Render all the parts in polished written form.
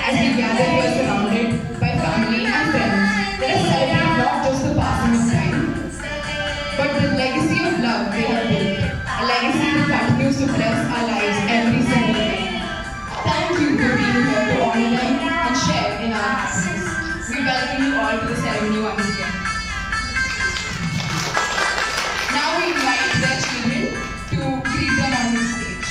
As we gather here surrounded by family and friends, let us celebrate not just the passing of time, but the legacy of love they have built, a legacy that continues to bless our lives every single day. Thank you for being here to honor them and share in our happiness. We welcome you all to the ceremony once again. Now we invite their children to greet them on the stage.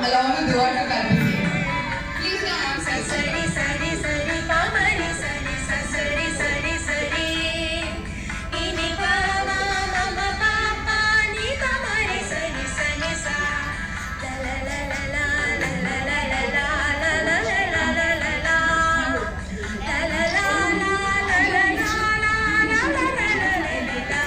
Along with the water carpet. Please come on, sir. Sari sari sari pa mari sari sari sari sari. Ini pa ma ma ma pa pa ni pa mari sari sari sa. La la la la la la la la la la la la la la la la. La la la la la la la la la la la la.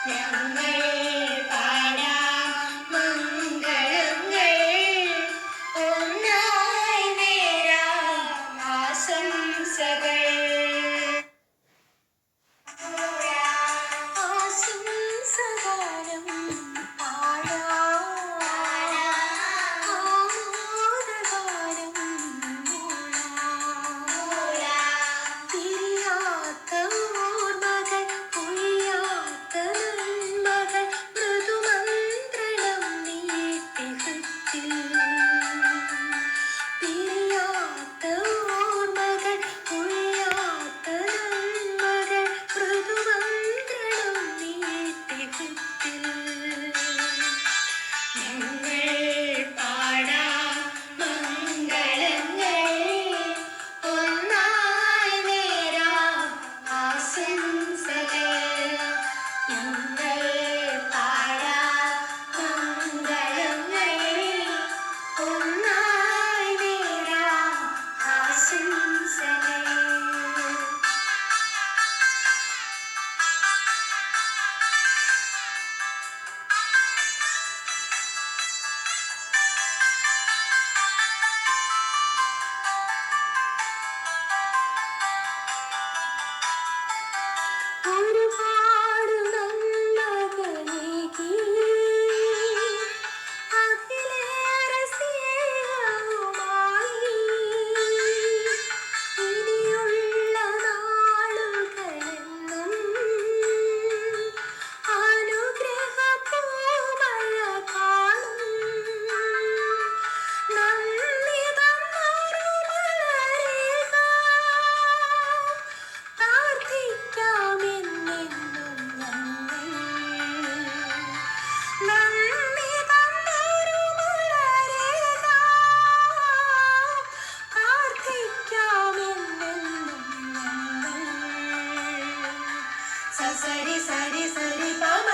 ഞങ്ങൾ പാടാം മംഗളങ്ങൾ ഒന്നായി നേരാം ആശംസകൾ ആശംസഗാനം പാടാം ആമോദഗാനം തിരിയാത്ത ഓർമ്മകൾ പൊഴിയാത്ത നന്മകൾ മൃദുമന്ത്രണം നീട്ടി ഹൃത്തിൽ പിരിയാത്ത ഓർമ്മകൾ പൊഴിയാത്ത നന്മകൾ മൃദുമന്ത്രണം നീട്ടി ഹൃത്തിൽ ഞങ്ങൾ പാടാം മംഗളങ്ങൾ ഒന്നായി നേരാം ആശംസകൾ ഞങ്ങൾ പാടാം മംഗളങ്ങൾ ഒന്നായി നേരാം ആശംസകൾ ഒരുപാട് നന്മകളേകി അതിലേറെ സ്നേഹവുമായി ഇനിയുള്ള നാളുകളെന്നും അനുഗ്രഹപൂമഴ കാണും നന്ദിതം മറുമലരേക പ്രാർത്ഥിക്കാമെന്നെന്നും ഞങ്ങൾ നന്ദിതം മറുമലരേക പ്രാർത്ഥിക്കാമെന്നെന്നും ഞങ്ങൾ സസരി സരി സരി പമ